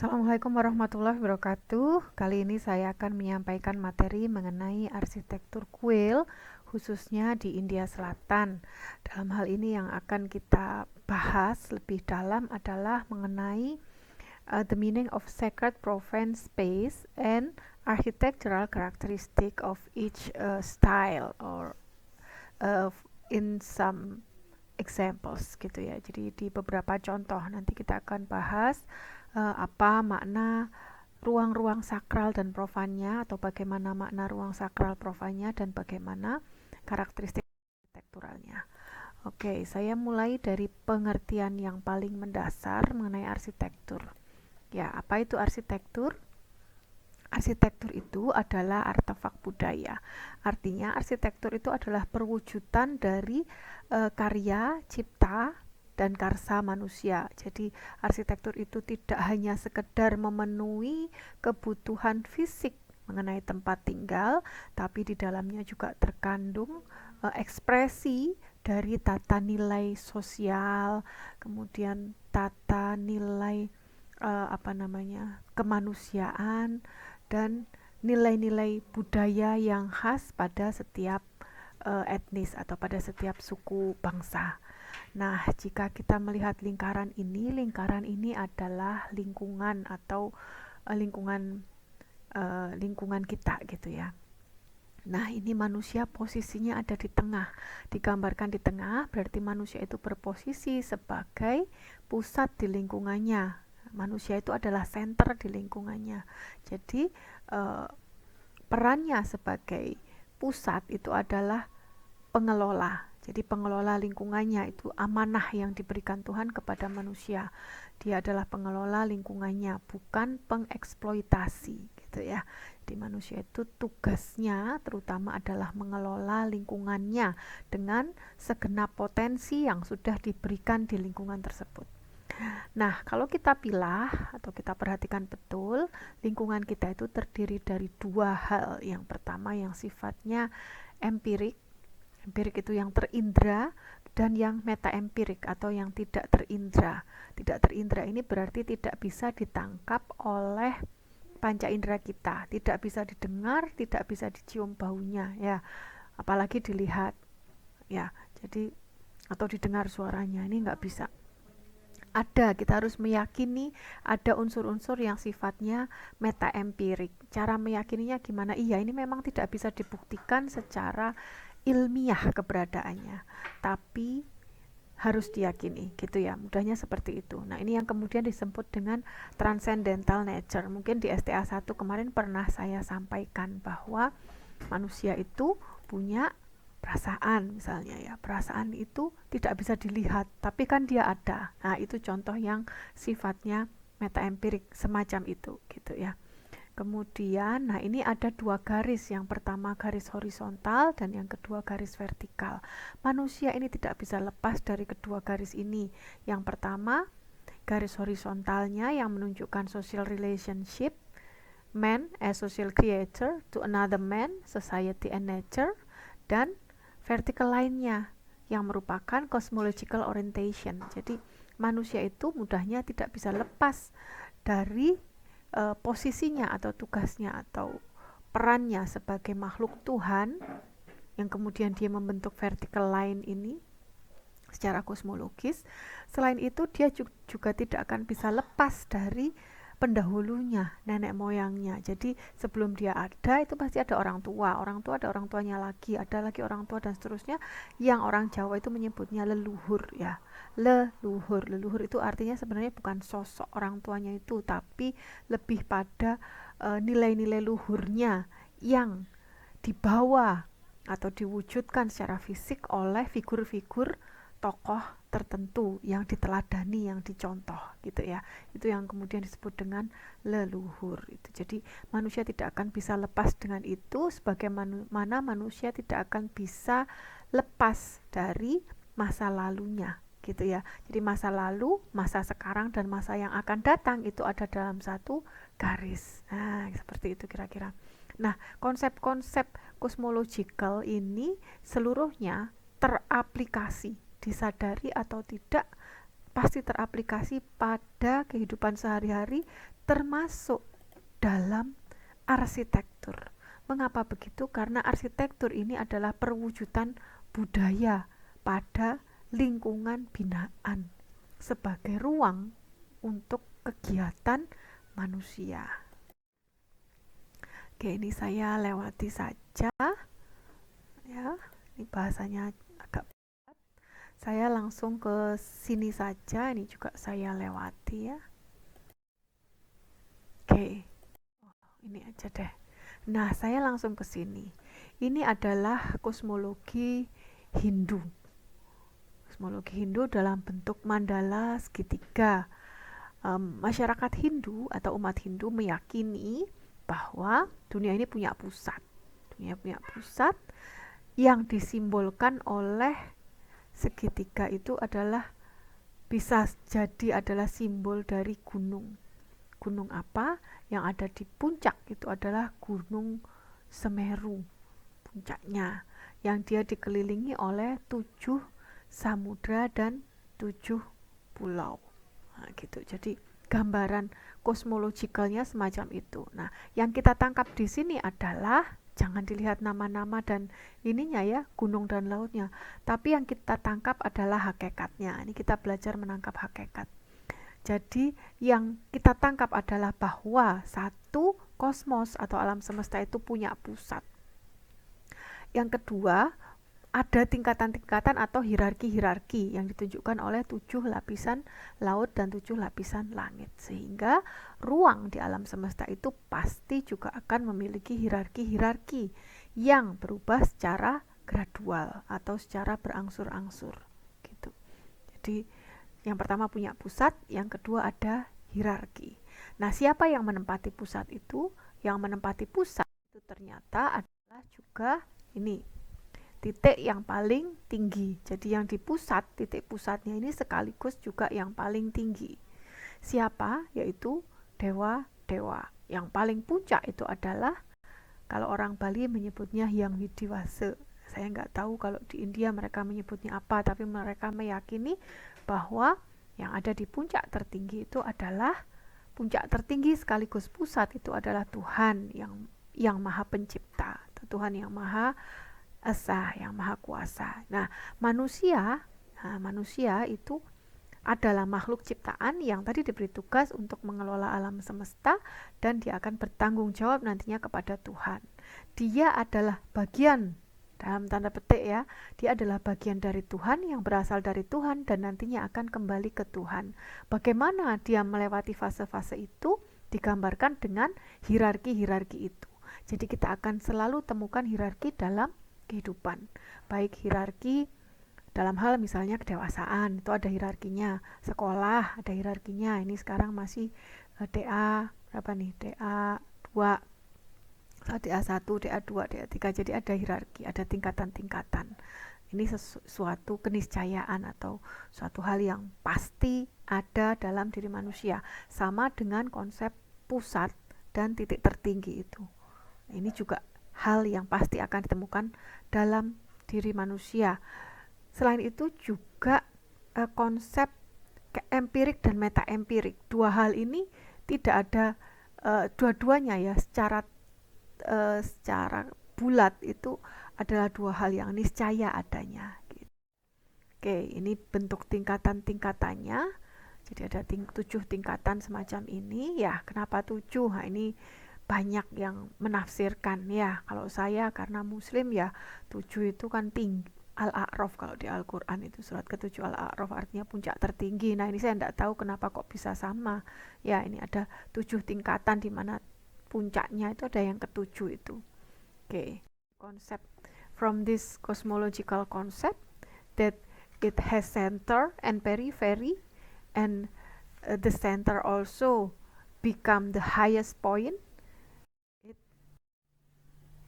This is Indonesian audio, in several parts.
Assalamualaikum warahmatullahi wabarakatuh. Kali ini saya akan menyampaikan materi mengenai arsitektur kuil, khususnya di India Selatan. Dalam hal ini yang akan kita bahas lebih dalam adalah mengenai the meaning of sacred profane space and architectural characteristic of each style or uh, in some examples gitu ya. Jadi di beberapa contoh nanti kita akan bahas apa makna ruang-ruang sakral dan profannya, atau bagaimana makna ruang sakral profannya dan bagaimana karakteristik arsitekturalnya. Oke, saya mulai dari pengertian yang paling mendasar mengenai arsitektur. Ya, apa itu arsitektur? Arsitektur itu adalah artefak budaya. Artinya arsitektur itu adalah perwujudan dari karya, cipta, dan karsa manusia. Jadi arsitektur itu tidak hanya sekedar memenuhi kebutuhan fisik mengenai tempat tinggal, tapi di dalamnya juga terkandung ekspresi dari tata nilai sosial, kemudian tata nilai kemanusiaan, dan nilai-nilai budaya yang khas pada setiap etnis atau pada setiap suku bangsa. Nah, jika kita melihat lingkaran ini adalah lingkungan atau lingkungan kita gitu ya. Nah, ini manusia posisinya ada di tengah. Digambarkan di tengah berarti manusia itu berposisi sebagai pusat di lingkungannya. Manusia itu adalah center di lingkungannya. Jadi perannya sebagai pusat itu adalah pengelola. Jadi pengelola lingkungannya itu amanah yang diberikan Tuhan kepada manusia. Dia adalah pengelola lingkungannya, bukan pengeksploitasi gitu ya. Jadi manusia itu tugasnya terutama adalah mengelola lingkungannya dengan segenap potensi yang sudah diberikan di lingkungan tersebut. Nah, kalau kita pilah atau kita perhatikan betul, lingkungan kita itu terdiri dari dua hal. Yang pertama yang sifatnya empirik, empirik itu yang terindra, dan yang metaempirik atau yang tidak terindra. Tidak terindra ini berarti tidak bisa ditangkap oleh panca indera kita, tidak bisa didengar, tidak bisa dicium baunya, ya, apalagi dilihat, ya. Jadi atau didengar suaranya, ini nggak bisa. Kita harus meyakini ada unsur-unsur yang sifatnya metaempirik. Cara meyakininya gimana? Iya, ini memang tidak bisa dibuktikan secara ilmiah keberadaannya, tapi harus diyakini gitu ya, mudahnya seperti itu. Nah, ini yang kemudian disebut dengan transcendental nature. Mungkin di STA 1 kemarin pernah saya sampaikan bahwa manusia itu punya perasaan misalnya ya. Perasaan itu tidak bisa dilihat, tapi kan dia ada. Nah, itu contoh yang sifatnya metaempirik semacam itu gitu ya. Kemudian, nah ini ada dua garis. Yang pertama garis horizontal dan yang kedua garis vertikal. Manusia ini tidak bisa lepas dari kedua garis ini. Yang pertama, garis horizontalnya yang menunjukkan social relationship, man as social creator to another man, society and nature, dan vertikal lainnya yang merupakan cosmological orientation. Jadi manusia itu mudahnya tidak bisa lepas dari posisinya atau tugasnya atau perannya sebagai makhluk Tuhan, yang kemudian dia membentuk vertical line ini secara kosmologis. Selain itu dia juga tidak akan bisa lepas dari pendahulunya, nenek moyangnya. Jadi sebelum dia ada itu pasti ada orang tua ada orang tuanya lagi, ada lagi orang tua, dan seterusnya, yang orang Jawa itu menyebutnya leluhur ya. Leluhur itu artinya sebenarnya bukan sosok orang tuanya itu, tapi lebih pada nilai-nilai luhurnya yang dibawa atau diwujudkan secara fisik oleh figur-figur tokoh tertentu yang diteladani, yang dicontoh gitu ya. Itu yang kemudian disebut dengan leluhur itu. Jadi manusia tidak akan bisa lepas dengan itu, sebagaimana manusia tidak akan bisa lepas dari masa lalunya gitu ya. Jadi masa lalu, masa sekarang, dan masa yang akan datang itu ada dalam satu garis. Nah, seperti itu kira-kira. Nah, konsep-konsep cosmological ini seluruhnya teraplikasi, disadari atau tidak, pasti teraplikasi pada kehidupan sehari-hari, termasuk dalam arsitektur. Mengapa begitu? Karena arsitektur ini adalah perwujudan budaya pada lingkungan binaan sebagai ruang untuk kegiatan manusia. Oke, ini saya lewati saja ya. Ini bahasanya agak berat. Saya langsung ke sini saja, ini juga saya lewati ya. Oke. Ini aja deh. Nah, saya langsung ke sini. Ini adalah kosmologi Hindu. Kosmologi Hindu dalam bentuk mandala segitiga. Masyarakat Hindu atau umat Hindu meyakini bahwa dunia ini punya pusat. Dunia punya pusat yang disimbolkan oleh segitiga itu adalah bisa jadi adalah simbol dari gunung. Gunung apa? Yang ada di puncak itu adalah Gunung Semeru, puncaknya, yang dia dikelilingi oleh 7 samudra dan 7 pulau. Nah, gitu. Jadi gambaran kosmologikalnya semacam itu. Nah, yang kita tangkap di sini adalah jangan dilihat nama-nama dan ininya ya, gunung dan lautnya, tapi yang kita tangkap adalah hakikatnya. Ini kita belajar menangkap hakikat. Jadi yang kita tangkap adalah bahwa satu, kosmos atau alam semesta itu punya pusat. Yang kedua, ada tingkatan-tingkatan atau hierarki-hierarki yang ditunjukkan oleh 7 lapisan laut dan 7 lapisan langit. Sehingga ruang di alam semesta itu pasti juga akan memiliki hierarki-hierarki yang berubah secara gradual atau secara berangsur-angsur gitu. Jadi yang pertama punya pusat, yang kedua ada hierarki. Nah, siapa yang menempati pusat itu? Yang menempati pusat itu ternyata adalah juga ini titik yang paling tinggi. Jadi yang di pusat, titik pusatnya ini sekaligus juga yang paling tinggi. Siapa? Yaitu dewa-dewa. Yang paling puncak itu adalah, kalau orang Bali menyebutnya Hyang Widiwase. Saya nggak tahu kalau di India mereka menyebutnya apa, tapi mereka meyakini bahwa yang ada di puncak tertinggi itu adalah puncak tertinggi sekaligus pusat itu adalah Tuhan yang Maha Pencipta, Tuhan yang Maha Esa, yang Maha Kuasa. Nah, manusia itu adalah makhluk ciptaan yang tadi diberi tugas untuk mengelola alam semesta dan dia akan bertanggung jawab nantinya kepada Tuhan. Dia adalah bagian, dalam tanda petik ya, dia adalah bagian dari Tuhan yang berasal dari Tuhan dan nantinya akan kembali ke Tuhan. Bagaimana dia melewati fase-fase itu digambarkan dengan hierarki-hierarki itu. Jadi kita akan selalu temukan hierarki dalam kehidupan, baik hierarki dalam hal misalnya kedewasaan itu ada hierarkinya, sekolah ada hierarkinya. Ini sekarang masih DA berapa nih? DA 2, DA1, DA2, DA3. Jadi ada hierarki, ada tingkatan-tingkatan. Ini sesuatu keniscayaan atau suatu hal yang pasti ada dalam diri manusia. Sama dengan konsep pusat dan titik tertinggi itu. Ini juga hal yang pasti akan ditemukan dalam diri manusia. Selain itu juga konsep empirik dan meta-empirik. Dua hal ini tidak ada dua-duanya ya secara bulat itu adalah dua hal yang niscaya adanya. Oke, ini bentuk tingkatan-tingkatannya. Jadi ada 7 tingkatan semacam ini ya. Kenapa 7? Nah, ini banyak yang menafsirkan ya. Kalau saya karena muslim ya 7 itu kan tinggi. Al-A'raf kalau di Al-Quran itu surat ke-7 Al-A'raf artinya puncak tertinggi. Nah, ini saya tidak tahu kenapa kok bisa sama. Ya, ini ada 7 tingkatan di mana puncaknya itu ada yang ke-7 itu. Oke. Konsep from this cosmological concept that it has center and periphery and the center also become the highest point. It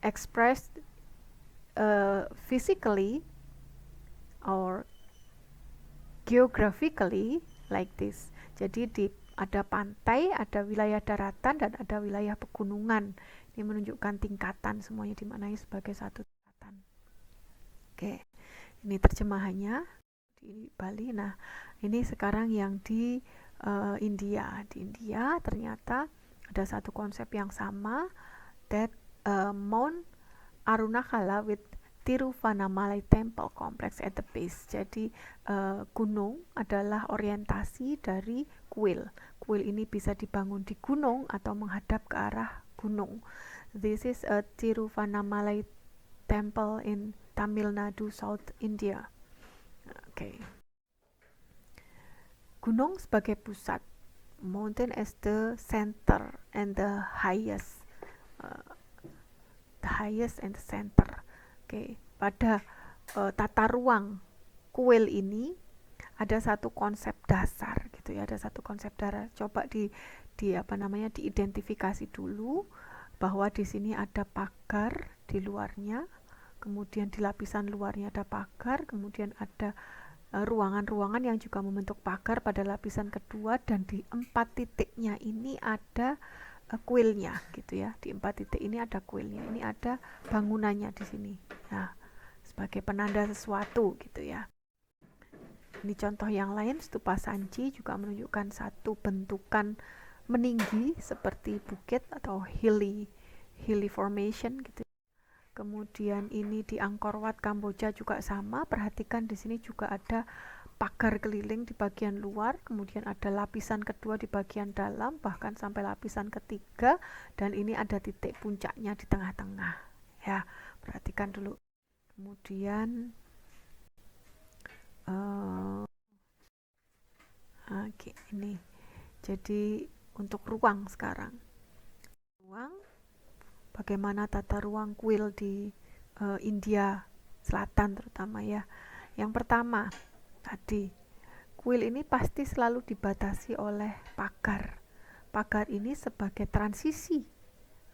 expressed physically or geographically like this. Jadi ada pantai, ada wilayah daratan, dan ada wilayah pegunungan. Ini menunjukkan tingkatan, semuanya dimaknai sebagai satu tingkatan. Oke, ini terjemahannya di Bali. Nah, Ini sekarang yang di India. Di India ternyata ada satu konsep yang sama, that Mount Arunachala with Tiruvannamalai Temple Complex at the base. Jadi gunung adalah orientasi dari kuil. Kuil ini bisa dibangun di gunung atau menghadap ke arah gunung. This is a Tiruvannamalai Temple in Tamil Nadu, South India. Okay. Gunung sebagai pusat, mountain as the center and the highest and the center. Oke, pada tata ruang kuil ini ada satu konsep dasar gitu ya, ada satu konsep dasar. Coba diidentifikasi dulu bahwa di sini ada pagar di luarnya, kemudian di lapisan luarnya ada pagar, kemudian ada ruangan-ruangan yang juga membentuk pagar pada lapisan kedua, dan di 4 titiknya ini ada kuilnya gitu ya. Di 4 titik ini ada kuilnya, ini ada bangunannya di sini. Nah, sebagai penanda sesuatu gitu ya. Ini contoh yang lain, stupa Sanchi juga menunjukkan satu bentukan meninggi seperti bukit atau hilly formation gitu. Kemudian ini di Angkor Wat Kamboja juga sama. Perhatikan di sini juga ada pagar keliling di bagian luar, kemudian ada lapisan kedua di bagian dalam, bahkan sampai lapisan ketiga, dan ini ada titik puncaknya di tengah-tengah. Ya, perhatikan dulu. Kemudian oke, ini. Jadi untuk ruang sekarang. Ruang, bagaimana tata ruang kuil di India Selatan terutama ya. Yang pertama, tadi kuil ini pasti selalu dibatasi oleh pagar. Pagar ini sebagai transisi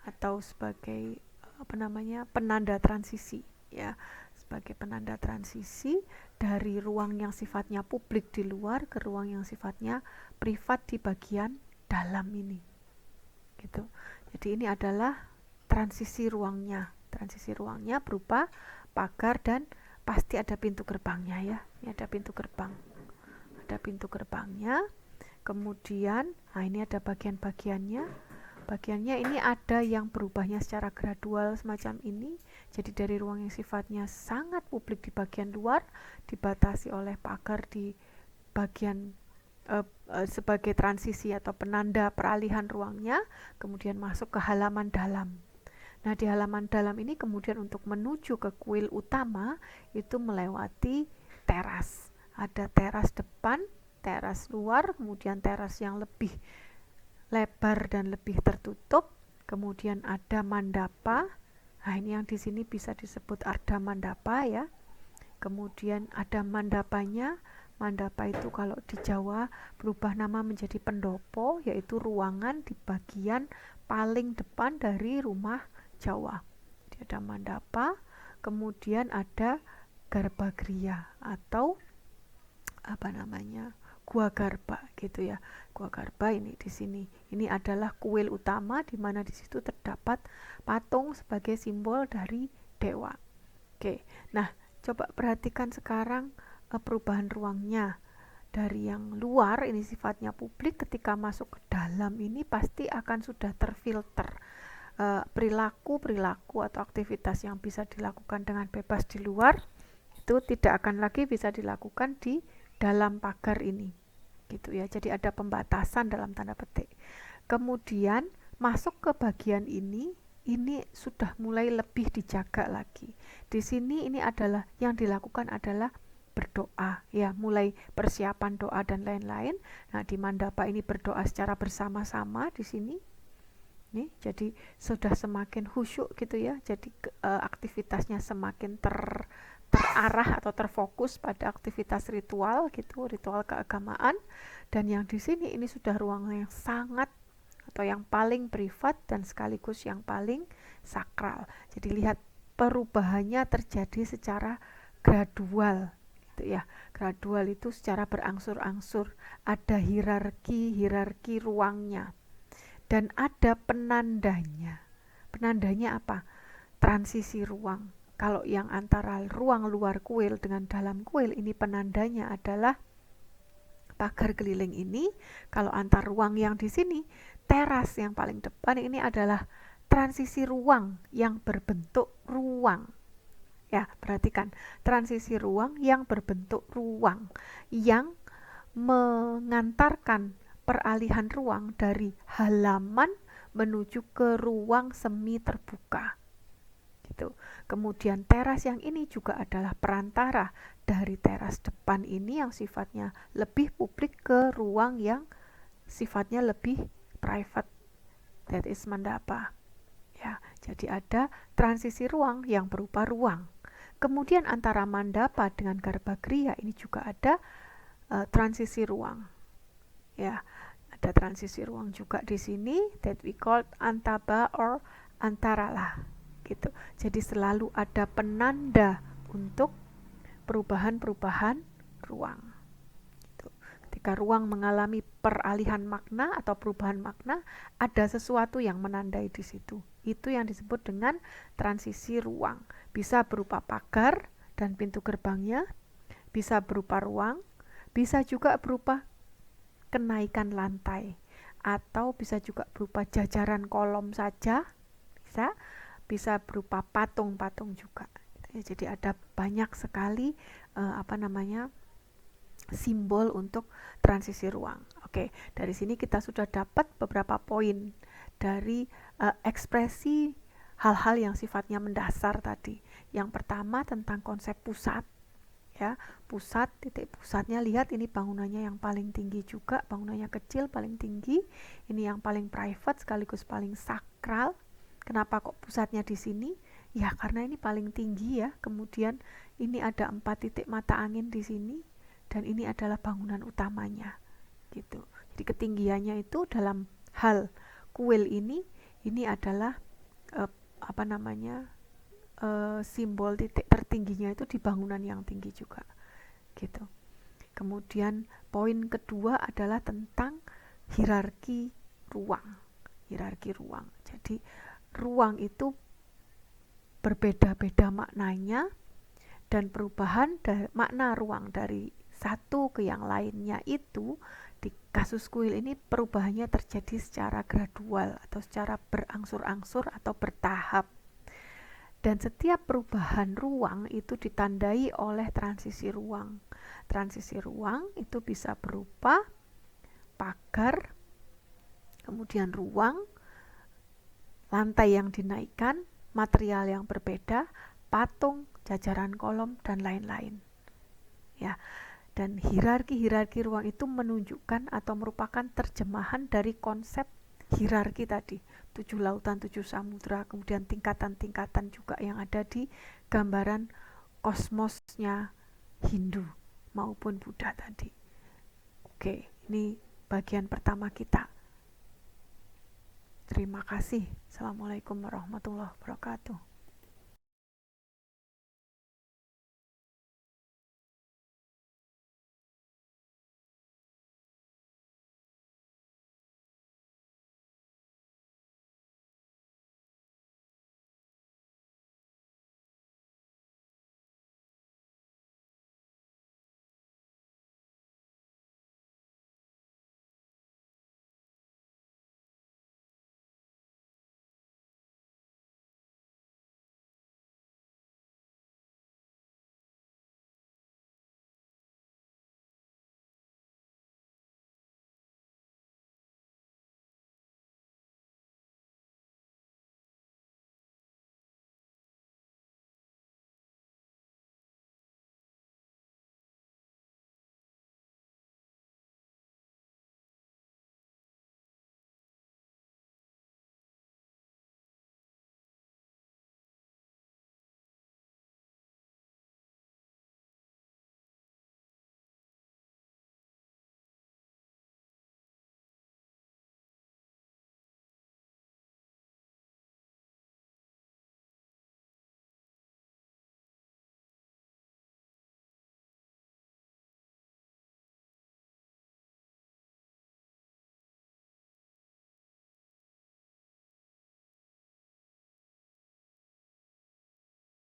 atau sebagai penanda transisi ya, sebagai penanda transisi dari ruang yang sifatnya publik di luar ke ruang yang sifatnya privat di bagian dalam ini. Gitu. Jadi ini adalah transisi ruangnya. Transisi ruangnya berupa pagar dan pasti ada pintu gerbangnya ya. Ini ada pintu gerbang. Ada pintu gerbangnya. Kemudian, ini ada bagian-bagiannya. Bagiannya ini ada yang berubahnya secara gradual semacam ini. Jadi dari ruang yang sifatnya sangat publik di bagian luar dibatasi oleh pagar di bagian sebagai transisi atau penanda peralihan ruangnya, kemudian masuk ke halaman dalam. Nah, di halaman dalam ini kemudian untuk menuju ke kuil utama itu melewati teras. Ada teras depan, teras luar, kemudian teras yang lebih lebar dan lebih tertutup, kemudian ada mandapa. Nah, ini yang di sini bisa disebut arda mandapa ya. Kemudian ada mandapanya. Mandapa itu kalau di Jawa berubah nama menjadi pendopo, yaitu ruangan di bagian paling depan dari rumah Jawa. Jadi ada mandapa, kemudian ada garbagriya atau gua garba gitu ya. Gua garba ini di sini. Ini adalah kuil utama di mana di situ terdapat patung sebagai simbol dari dewa. Oke. Nah, coba perhatikan sekarang perubahan ruangnya. Dari yang luar ini sifatnya publik, ketika masuk ke dalam ini pasti akan sudah terfilter. Perilaku atau aktivitas yang bisa dilakukan dengan bebas di luar itu tidak akan lagi bisa dilakukan di dalam pagar ini gitu ya. Jadi ada pembatasan dalam tanda petik. Kemudian masuk ke bagian ini sudah mulai lebih dijaga lagi. Di sini ini adalah yang dilakukan adalah berdoa ya, mulai persiapan doa dan lain-lain. Nah, di mandapa ini berdoa secara bersama-sama di sini. Nih, jadi sudah semakin khusyuk gitu ya. Jadi aktivitasnya semakin terarah atau terfokus pada aktivitas ritual gitu, ritual keagamaan. Dan yang di sini ini sudah ruang yang sangat atau yang paling privat dan sekaligus yang paling sakral. Jadi lihat perubahannya terjadi secara gradual gitu ya. Gradual itu secara berangsur-angsur, ada hierarki ruangnya. Dan ada penandanya. Penandanya apa? Transisi ruang. Kalau yang antara ruang luar kuil dengan dalam kuil ini penandanya adalah pagar keliling ini, kalau antar ruang yang di sini, teras yang paling depan ini adalah transisi ruang yang berbentuk ruang. Ya, perhatikan, transisi ruang yang berbentuk ruang yang mengantarkan peralihan ruang dari halaman menuju ke ruang semi terbuka. Gitu. Kemudian teras yang ini juga adalah perantara dari teras depan ini yang sifatnya lebih publik ke ruang yang sifatnya lebih private, that is mandapa. Ya, jadi ada transisi ruang yang berupa ruang. Kemudian antara mandapa dengan garbagriha ini juga ada transisi ruang. Ya, ada transisi ruang juga di sini, that we call antaba or antaralah. Gitu. Jadi selalu ada penanda untuk perubahan-perubahan ruang. Gitu. Ketika ruang mengalami peralihan makna atau perubahan makna, ada sesuatu yang menandai di situ. Itu yang disebut dengan transisi ruang. Bisa berupa pagar dan pintu gerbangnya, bisa berupa ruang, bisa juga berupa kenaikan lantai, atau bisa juga berupa jajaran kolom saja, bisa berupa patung-patung juga. Jadi ada banyak sekali simbol untuk transisi ruang. Oke, dari sini kita sudah dapat beberapa poin dari ekspresi hal-hal yang sifatnya mendasar tadi. Yang pertama tentang konsep pusat. Ya, pusat, titik pusatnya, lihat ini bangunannya yang paling tinggi juga, bangunannya kecil paling tinggi, ini yang paling private sekaligus paling sakral. Kenapa kok pusatnya di sini? Ya karena ini paling tinggi ya. Kemudian ini ada 4 titik mata angin di sini dan ini adalah bangunan utamanya. Gitu. Jadi ketinggiannya itu dalam hal kuil ini adalah simbol titik tertingginya itu di bangunan yang tinggi juga. Gitu. Kemudian poin kedua adalah tentang hierarki ruang. Hierarki ruang. Jadi ruang itu berbeda-beda maknanya dan perubahan makna ruang dari satu ke yang lainnya itu di kasus kuil ini perubahannya terjadi secara gradual atau secara berangsur-angsur atau bertahap. Dan setiap perubahan ruang itu ditandai oleh transisi ruang. Transisi ruang itu bisa berupa pagar, kemudian ruang, lantai yang dinaikkan, material yang berbeda, patung, jajaran kolom, dan lain-lain. Ya, dan hierarki ruang itu menunjukkan atau merupakan terjemahan dari konsep hierarki tadi, 7 lautan, 7 samudra, kemudian tingkatan-tingkatan juga yang ada di gambaran kosmosnya Hindu maupun Buddha tadi. Oke, ini bagian pertama kita. Terima kasih. Assalamualaikum warahmatullahi wabarakatuh.